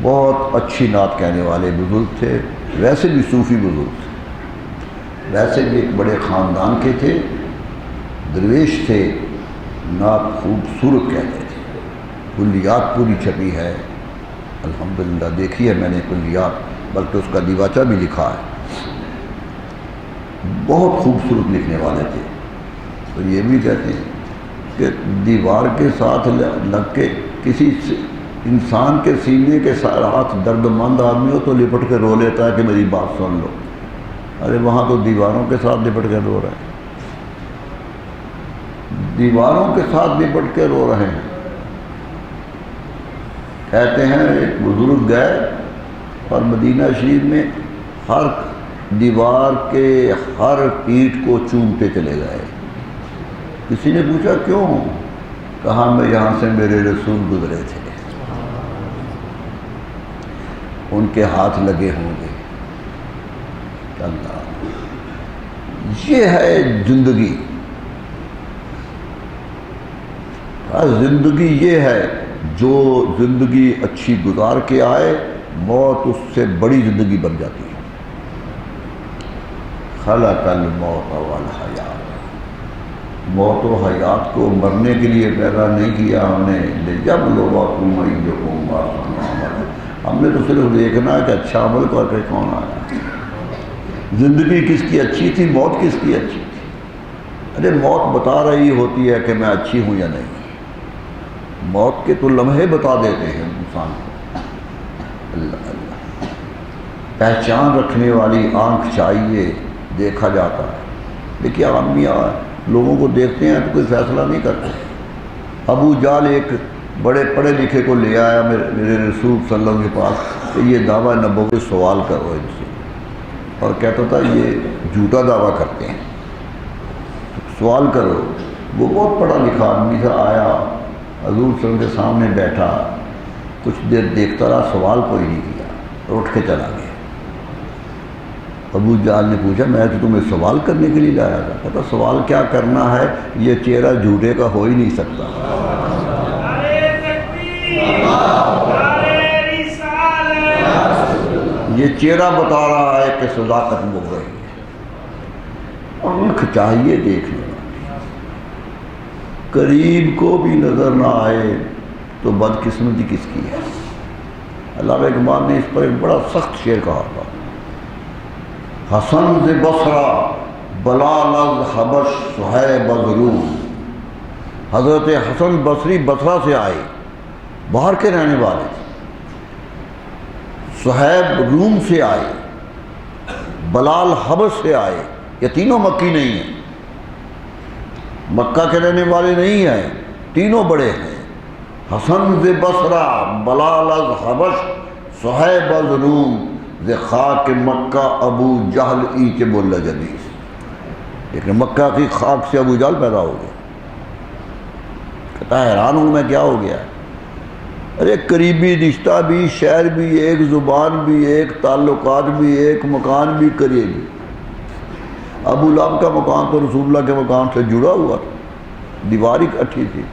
بہت اچھی نعت کہنے والے بزرگ تھے، ویسے بھی صوفی بزرگ تھے، ویسے بھی ایک بڑے خاندان کے تھے، درویش تھے، نعت خوبصورت کہتے تھے، کلیات پوری چھپی ہے الحمدللہ، دیکھی ہے میں نے کلیات، بلکہ اس کا دیواچہ بھی لکھا ہے، بہت خوبصورت لکھنے والے تھے۔ تو یہ بھی کہتے ہیں کہ دیوار کے ساتھ لگ کے کسی انسان کے سینے کے ساتھ درد مند آدمی ہو تو لپٹ کے رو لیتا ہے کہ میری بات سن لو، ارے وہاں تو دیواروں کے ساتھ لپٹ کے رو رہے ہیں، دیواروں کے ساتھ لپٹ کے رو رہے ہیں۔ کہتے ہیں ایک بزرگ گئے اور مدینہ شریف میں ہر دیوار کے ہر اینٹ کو چومتے چلے گئے۔ کسی نے پوچھا کیوں؟ کہا میں یہاں سے میرے رسول گزرے تھے، ان کے ہاتھ لگے ہوں گے۔ اللہ، یہ ہے زندگی، زندگی یہ ہے جو زندگی اچھی گزار کے آئے، موت اس سے بڑی زندگی بن جاتی ہے۔ خلق الموت والحیات، موت و حیات کو مرنے کے لیے پیدا نہیں کیا ہم نے، لِیَبْلُوَکُمْ أَیُّکُمْ أَحْسَنُ عَمَلًا، ہم نے تو صرف دیکھنا ہے کہ اچھا عمل کر کے کون آیا۔ زندگی کس کی اچھی تھی، موت کس کی اچھی تھی؟ ارے موت بتا رہی ہوتی ہے کہ میں اچھی ہوں یا نہیں، موت کے تو لمحے بتا دیتے ہیں انسان کو۔ اللہ اللہ، پہچان رکھنے والی آنکھ چاہیے، دیکھا جاتا ہے۔ دیکھیے آدمی لوگوں کو دیکھتے ہیں تو کوئی فیصلہ نہیں کرتے۔ ابو جہل ایک بڑے پڑھے لکھے کو لے آیا میرے رسول صلی اللہ علیہ وسلم کے پاس کہ یہ دعویٰ نبوت سوال کرو ان سے، اور کہتا تھا یہ جھوٹا دعویٰ کرتے ہیں، سوال کرو۔ وہ بہت پڑھا لکھا آدمی تھا، آیا حضور صلی اللہ علیہ وسلم کے سامنے بیٹھا، کچھ دیر دیکھتا رہا، سوال کوئی نہیں کیا، اور اٹھ کے چلا گیا۔ ابو جہل نے پوچھا میں تو تمہیں سوال کرنے کے لیے لایا تھا؟ کہتا سوال کیا کرنا ہے، یہ چہرہ جھوٹے کا ہو ہی نہیں سکتا۔ یہ چہرہ بتا رہا ہے کہ صداقت ہو گئی ہے۔ آنکھ چاہیے دیکھنے والی، قریب کو بھی نظر نہ آئے تو بدقسمتی کس کی ہے۔ علامہ اقبال نے اس پر ایک بڑا سخت شعر کہا تھا، حسن ز بصرہ بلال از حبش صہیب از روم۔ حضرت حسن بصری بصرہ سے آئے، باہر کے رہنے والے تھے، صہیب روم سے آئے، بلال حبش سے آئے، یہ تینوں مکی نہیں ہیں، مکہ کے رہنے والے نہیں ہیں، تینوں بڑے ہیں۔ حسن ز بصرہ بلال از حبش صہیب از روم، ز خاک مکہ ابو جہل ایچ بول جبیس۔ لیکن مکہ کی خاک سے ابو جہل پیدا ہو گیا۔ کہتا ہے حیران ہوں میں، کیا ہو گیا؟ ارے قریبی رشتہ بھی، شہر بھی ایک، زبان بھی ایک، تعلقات بھی ایک، مکان بھی قریبی۔ ابو لہب کا مکان تو رسول اللہ کے مکان سے جڑا ہوا تھا، دیوار اکٹھی تھی۔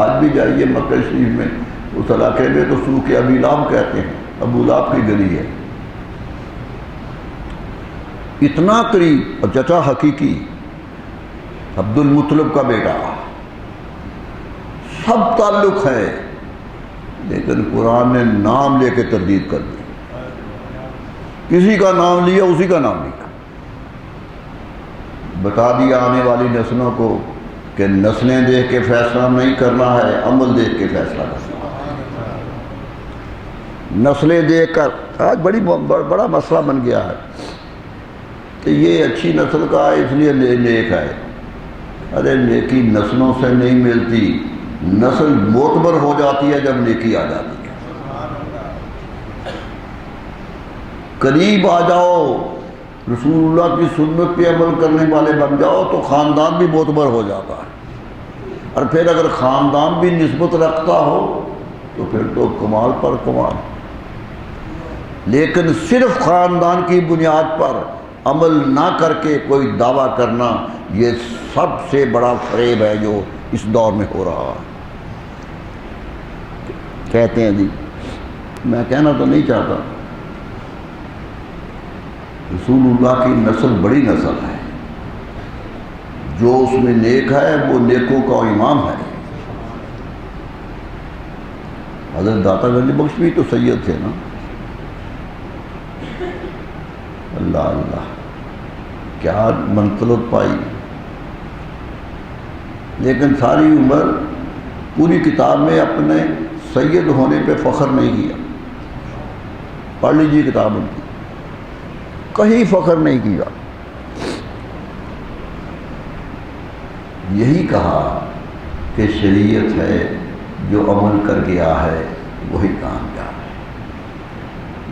آج بھی جائیے مکہ شریف میں، اس علاقے میں تو سوق ابی لہب کہتے ہیں، ابو لہب کی گلی ہے، اتنا قریب۔ اور چچا حقیقی عبد المطلب کا بیٹا، سب تعلق ہے، لیکن قرآن نے نام لے کے تردید کر دی، کسی کا نام لیا اسی کا نام لیا، بتا دیا آنے والی نسلوں کو کہ نسلیں دیکھ کے فیصلہ نہیں کرنا ہے، عمل دیکھ کے فیصلہ کرنا ہے۔ نسلیں دیکھ کر آج بڑا مسئلہ بن گیا ہے کہ یہ اچھی نسل کا ہے اس لیے نیک ہے۔ ارے نیکی نسلوں سے نہیں ملتی، نسل معتبر ہو جاتی ہے جب نیکی آ جاتی ہے۔ قریب آ جاؤ، رسول اللہ کی سنت پہ عمل کرنے والے بن جاؤ تو خاندان بھی معتبر ہو جاتا ہے۔ اور پھر اگر خاندان بھی نسبت رکھتا ہو تو پھر تو کمال پر کمال. لیکن صرف خاندان کی بنیاد پر عمل نہ کر کے کوئی دعویٰ کرنا، یہ سب سے بڑا فریب ہے جو اس دور میں ہو رہا ہے. کہتے ہیں جی، میں کہنا تو نہیں چاہتا، رسول اللہ کی نسل بڑی نسل ہے، جو اس میں نیک ہے وہ نیکوں کا امام ہے. حضرت داتا گنج بخش بھی تو سید تھے نا. اللہ اللہ کیا منقلت پائی. لیکن ساری عمر پوری کتاب میں اپنے سید ہونے پہ فخر نہیں کیا. پڑھ لیجیے کتاب ان کی، کہیں فخر نہیں کیا. یہی کہا کہ شریعت ہے، جو عمل کر گیا ہے وہی کامیاب ہے.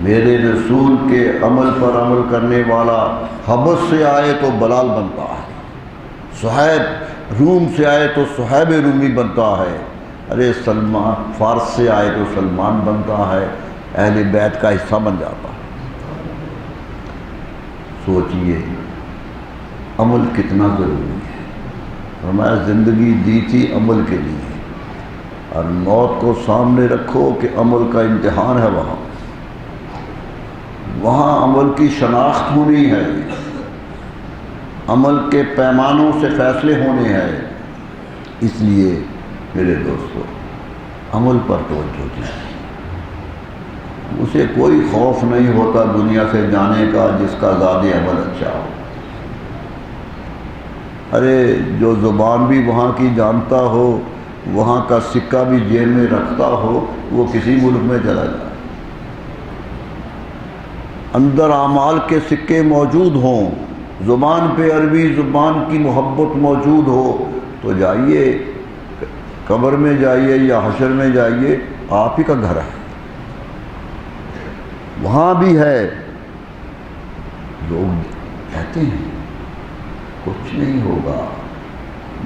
میرے رسول کے عمل پر عمل کرنے والا حبس سے آئے تو بلال بنتا ہے، صہیب روم سے آئے تو صہیب رومی بنتا ہے، ارے سلمان فارس سے آئے تو سلمان بنتا ہے، اہل بیت کا حصہ بن جاتا ہے. سوچئے عمل کتنا ضروری ہے. فرمایا زندگی دی تھی عمل کے لیے، اور موت کو سامنے رکھو کہ عمل کا امتحان ہے. وہاں عمل کی شناخت ہونی ہے، عمل کے پیمانوں سے فیصلے ہونے ہیں. اس لیے میرے دوستو عمل پر توجہ دیں. اسے کوئی خوف نہیں ہوتا دنیا سے جانے کا جس کا زیادہ عمل اچھا ہو. ارے جو زبان بھی وہاں کی جانتا ہو، وہاں کا سکہ بھی جیب میں رکھتا ہو، وہ کسی ملک میں چلا جائے، اندر اعمال کے سکے موجود ہوں، زبان پہ عربی زبان کی محبت موجود ہو، تو جائیے قبر میں جائیے یا حشر میں جائیے، آپ ہی کا گھر ہے، وہاں بھی ہے. لوگ کہتے ہیں کچھ نہیں ہوگا،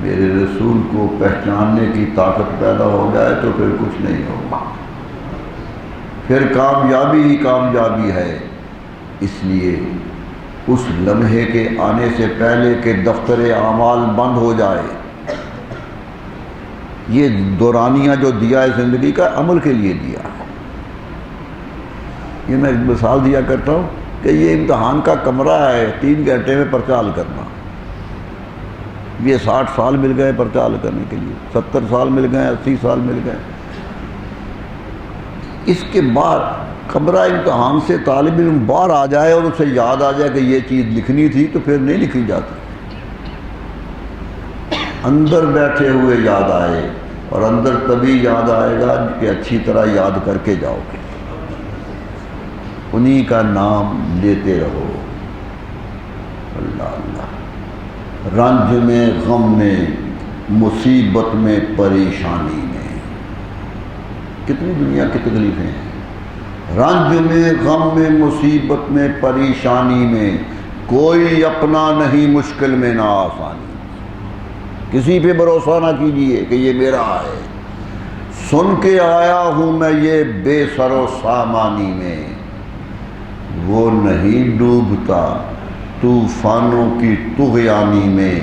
میرے رسول کو پہچاننے کی طاقت پیدا ہو جائے تو پھر کچھ نہیں ہوگا، پھر کامیابی ہی کامیابی ہے. اس لیے اس لمحے کے آنے سے پہلے کہ دفتر اعمال بند ہو جائے، یہ دورانیہ جو دیا ہے زندگی کا، عمل کے لیے دیا ہے. یہ میں ایک مثال دیا کرتا ہوں کہ یہ امتحان کا کمرہ ہے، 3 گھنٹے میں پرچہ حل کرنا. یہ 60 سال مل گئے پرچہ حل کرنے کے لیے، 70 سال مل گئے، 80 سال مل گئے. اس کے بعد کمرہ امتحان سے طالب علم باہر آ جائے اور اسے یاد آ جائے کہ یہ چیز لکھنی تھی، تو پھر نہیں لکھی جاتی. اندر بیٹھے ہوئے یاد آئے، اور اندر تبھی یاد آئے گا کہ اچھی طرح یاد کر کے جاؤ گے. انہی کا نام لیتے رہو. اللہ اللہ. رنج میں، غم میں، مصیبت میں، پریشانی میں، کتنی دنیا کی تکلیفیں ہیں. رنج میں، غم میں، مصیبت میں، پریشانی میں، کوئی اپنا نہیں مشکل میں نہ آسانی. کسی پہ بھروسہ نہ کیجیے کہ یہ میرا ہے. سن کے آیا ہوں میں یہ بے سر و سامانی میں، وہ نہیں ڈوبتا طوفانوں کی طغیانی میں،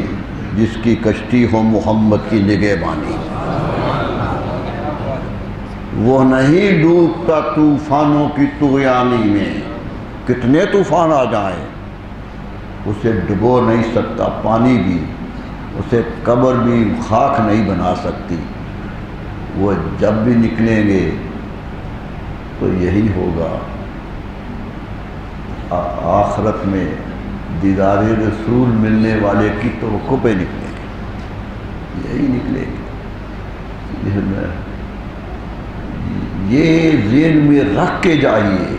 جس کی کشتی ہو محمد کی نگہبانی. وہ نہیں ڈوبتا طوفانوں کی طغیانی میں. کتنے طوفان آ جائیں اسے ڈبو نہیں سکتا پانی بھی، اسے قبر بھی خاک نہیں بنا سکتی. وہ جب بھی نکلیں گے تو یہی ہوگا، آخرت میں دیدار رسول ملنے والے کی توقع پہ نکلیں گے، یہی نکلیں گے. یہ ذہن میں رکھ کے جائیے،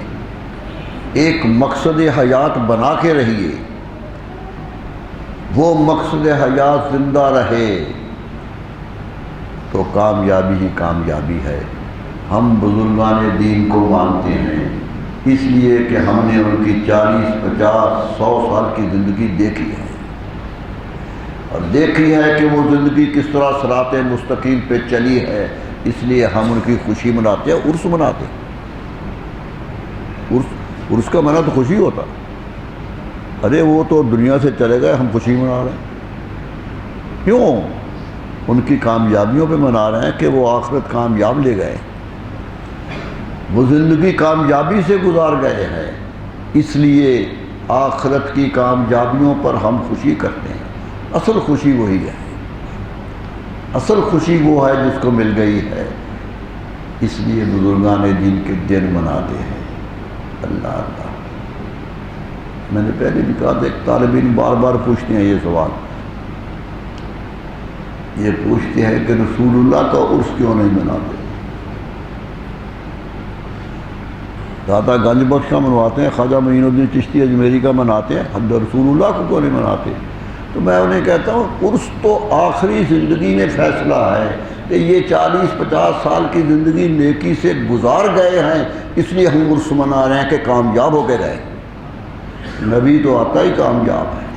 ایک مقصد حیات بنا کے رہیے. وہ مقصد حیات زندہ رہے تو کامیابی ہی کامیابی ہے. ہم بزرگان دین کو مانتے ہیں اس لیے کہ ہم نے ان کی 40، 50، 100 سال کی زندگی دیکھی ہے، اور اور دیکھی ہے کہ وہ زندگی کس طرح صراط مستقیم پہ چلی ہے، اس لیے ہم ان کی خوشی مناتے ہیں، عرس مناتے ہیں۔ عرس کا منع تو خوشی ہوتا، ارے وہ تو دنیا سے چلے گئے، ہم خوشی منا رہے ہیں۔ کیوں؟ ان کی کامیابیوں پہ منا رہے ہیں کہ وہ آخرت کامیاب لے گئے، وہ زندگی کامیابی سے گزار گئے ہیں، اس لیے آخرت کی کامیابیوں پر ہم خوشی کرتے ہیں۔ اصل خوشی وہی ہے، اصل خوشی وہ ہے جس کو مل گئی ہے، اس لیے بزرگان دین کے دن مناتے ہیں۔ اللہ اللہ، میں نے پہلے بھی کہا تھا، ایک طالب علم بار بار پوچھتے ہیں یہ سوال، یہ پوچھتے ہیں کہ رسول اللہ کا عرس کیوں نہیں مناتے؟ داتا گنج بخش کا منواتے ہیں، خواجہ معین الدین چشتی اجمیری کا مناتے ہیں، حد رسول اللہ کو کیوں نہیں مناتے؟ تو میں انہیں کہتا ہوں عرس تو آخری زندگی میں فیصلہ ہے کہ یہ 40-50 سال کی زندگی نیکی سے گزار گئے ہیں، اس لیے ہم عرس منا رہے ہیں کہ کامیاب ہو کے رہے۔ نبی تو آتا ہی کامیاب ہے،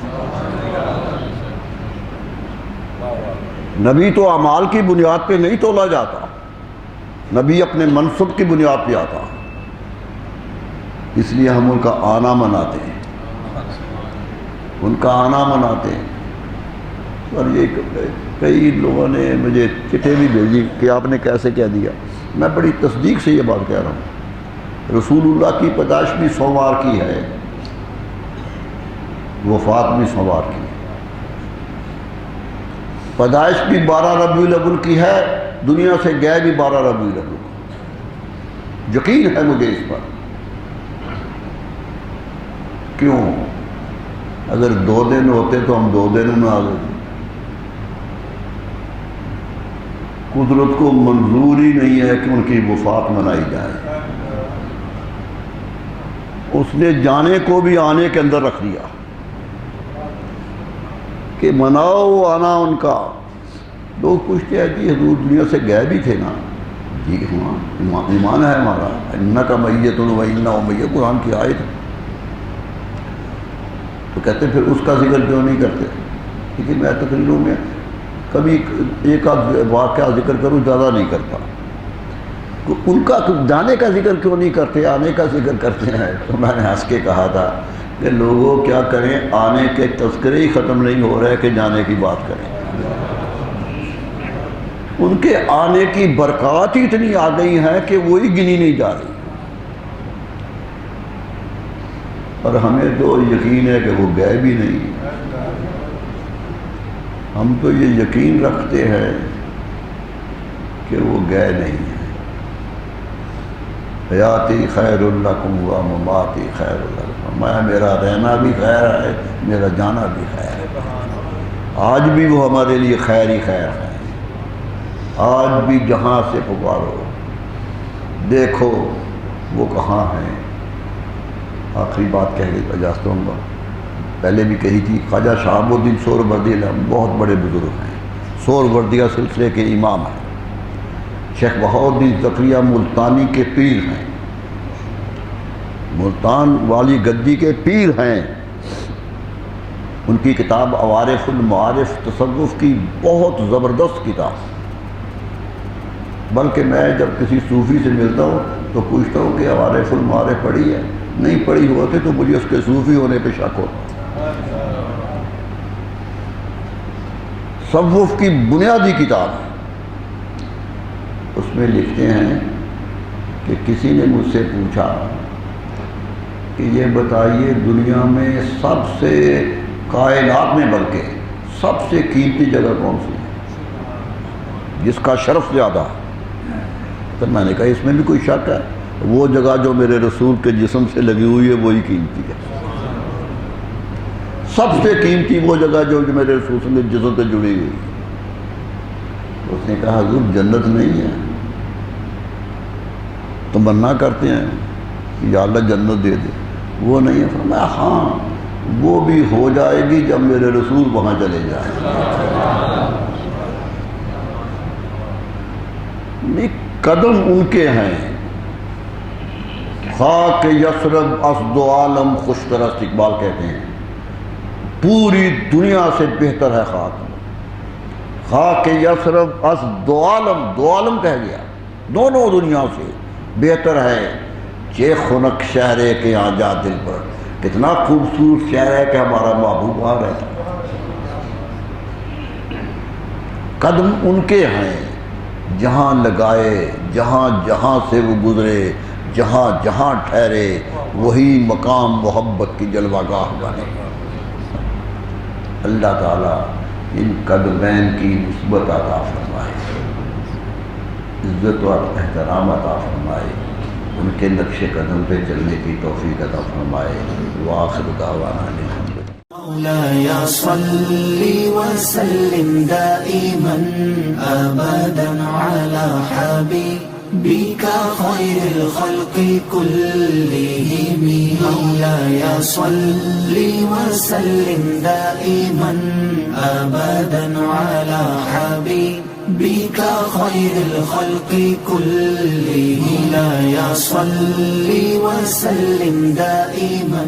نبی تو اعمال کی بنیاد پہ نہیں تولا جاتا، نبی اپنے منصب کی بنیاد پہ آتا، اس لیے ہم ان کا آنا مناتے ہیں، ان کا آنا مناتے ہیں۔ اور یہ کئی لوگوں نے مجھے چٹھیں بھی بھیجی کہ آپ نے کیسے کہہ دیا، میں بڑی تصدیق سے یہ بات کہہ رہا ہوں۔ رسول اللہ کی پیدائش بھی سوموار کی ہے، وفات بھی سوموار کی ہے، پیدائش بھی 12 ربیع الاول کی ہے، دنیا سے گئے بھی 12 ربیع الاول، یقین ہے مجھے اس پر۔ کیوں؟ اگر 2 دن ہوتے تو ہم 2 دن میں آ گئے۔ قدرت کو منظور ہی نہیں ہے کہ ان کی وفات منائی جائے، اس نے جانے کو بھی آنے کے اندر رکھ دیا کہ مناؤ آنا ان کا۔ لوگ پوچھتے ہیں جی حضور دنیا سے گئے بھی تھے نا؟ جی ہاں، ایمان ہے ہمارا، انک میت و انہم میت، قرآن کی آیت ہے۔ تو کہتے ہیں پھر اس کا ذکر کیوں نہیں کرتے؟ لیکن میں تقریروں میں کبھی ایک آدھ واقعہ ذکر کروں، زیادہ نہیں کرتا۔ تو ان کا جانے کا ذکر کیوں نہیں کرتے، آنے کا ذکر کرتے ہیں؟ تو میں نے ہنس کے کہا تھا کہ لوگوں کیا کریں، آنے کے تذکرے ہی ختم نہیں ہو رہے کہ جانے کی بات کریں۔ ان کے آنے کی برکات ہی اتنی آ گئی ہیں کہ وہی گنی نہیں جا رہی، اور ہمیں تو یقین ہے کہ وہ گئے بھی نہیں۔ ہم تو یہ یقین رکھتے ہیں کہ وہ گئے نہیں ہیں۔ حیاتی خیر لکم و مماتی خیر لکم، میرا رہنا بھی خیر ہے، میرا جانا بھی خیر ہے۔ آج بھی وہ ہمارے لیے خیر ہی خیر ہے۔ آج بھی جہاں سے پکارو دیکھو وہ کہاں ہیں۔ آخری بات کہہ کے اجازت ہوں گا، پہلے بھی کہی تھی، خواجہ شہاب الدین سہروردی بہت بڑے بزرگ ہیں، سہروردیہ سلسلے کے امام ہیں، شیخ بہاؤالدین زکریا ملتانی کے پیر ہیں، ملتان والی گدی کے پیر ہیں۔ ان کی کتاب عوارف المعارف تصوف کی بہت زبردست کتاب، بلکہ میں جب کسی صوفی سے ملتا ہوں تو پوچھتا ہوں کہ عوارف المعارف پڑھی ہے؟ نہیں پڑھی ہوتی تو مجھے اس کے صوفی ہونے پہ شک ہوتا۔ تصوف کی بنیادی کتاب ہے، اس میں لکھتے ہیں کہ کسی نے مجھ سے پوچھا کہ یہ بتائیے دنیا میں سب سے، کائنات میں بلکہ سب سے قیمتی جگہ کون سی ہے جس کا شرف زیادہ ہے؟ تو میں نے کہا اس میں بھی کوئی شک ہے؟ وہ جگہ جو میرے رسول کے جسم سے لگی ہوئی ہے وہی قیمتی ہے، سب سے قیمتی وہ جگہ جو میرے رسول کے جسم سے جڑی ہوئی ہے۔ اس نے کہا حضور جنت نہیں ہے؟ تمنا کرتے ہیں کہ یا اللہ جنت دے دے، وہ نہیں ہے؟ فرمایا ہاں وہ بھی ہو جائے گی جب میرے رسول وہاں چلے جائیں۔ قدم ان کے ہیں، خاک یثرب اسد عالم خوش طرست، اقبال کہتے ہیں پوری دنیا سے بہتر ہے خاک، خاک یثرب از دو عالم کہہ گیا، دونوں دنیا سے بہتر ہے چہ خنک شہر ہے کہ یہاں جا دل پر. کتنا خوبصورت شہر ہے کہ ہمارا محبوب وہاں رہتا. قدم ان کے ہیں جہاں لگائے، جہاں جہاں سے وہ گزرے، جہاں جہاں ٹھہرے، وہی مقام محبت کی جلوہ گاہ بنے. اللہ تعالیٰ ان قدمین کی نسبت عطا فرمائے، عزت و احترام عطا فرمائے، ان کے نقش قدم پہ چلنے کی توفیق عطا فرمائے. وآخر دعوانا الحمدللہ. مولاي صل وسلم دائما أبدا على حبيبك خير الخلق كلهم. مولاي صل وسلم دائما أبدا على حبيبك خير الخلق كلهم. مولاي صل وسلم دائما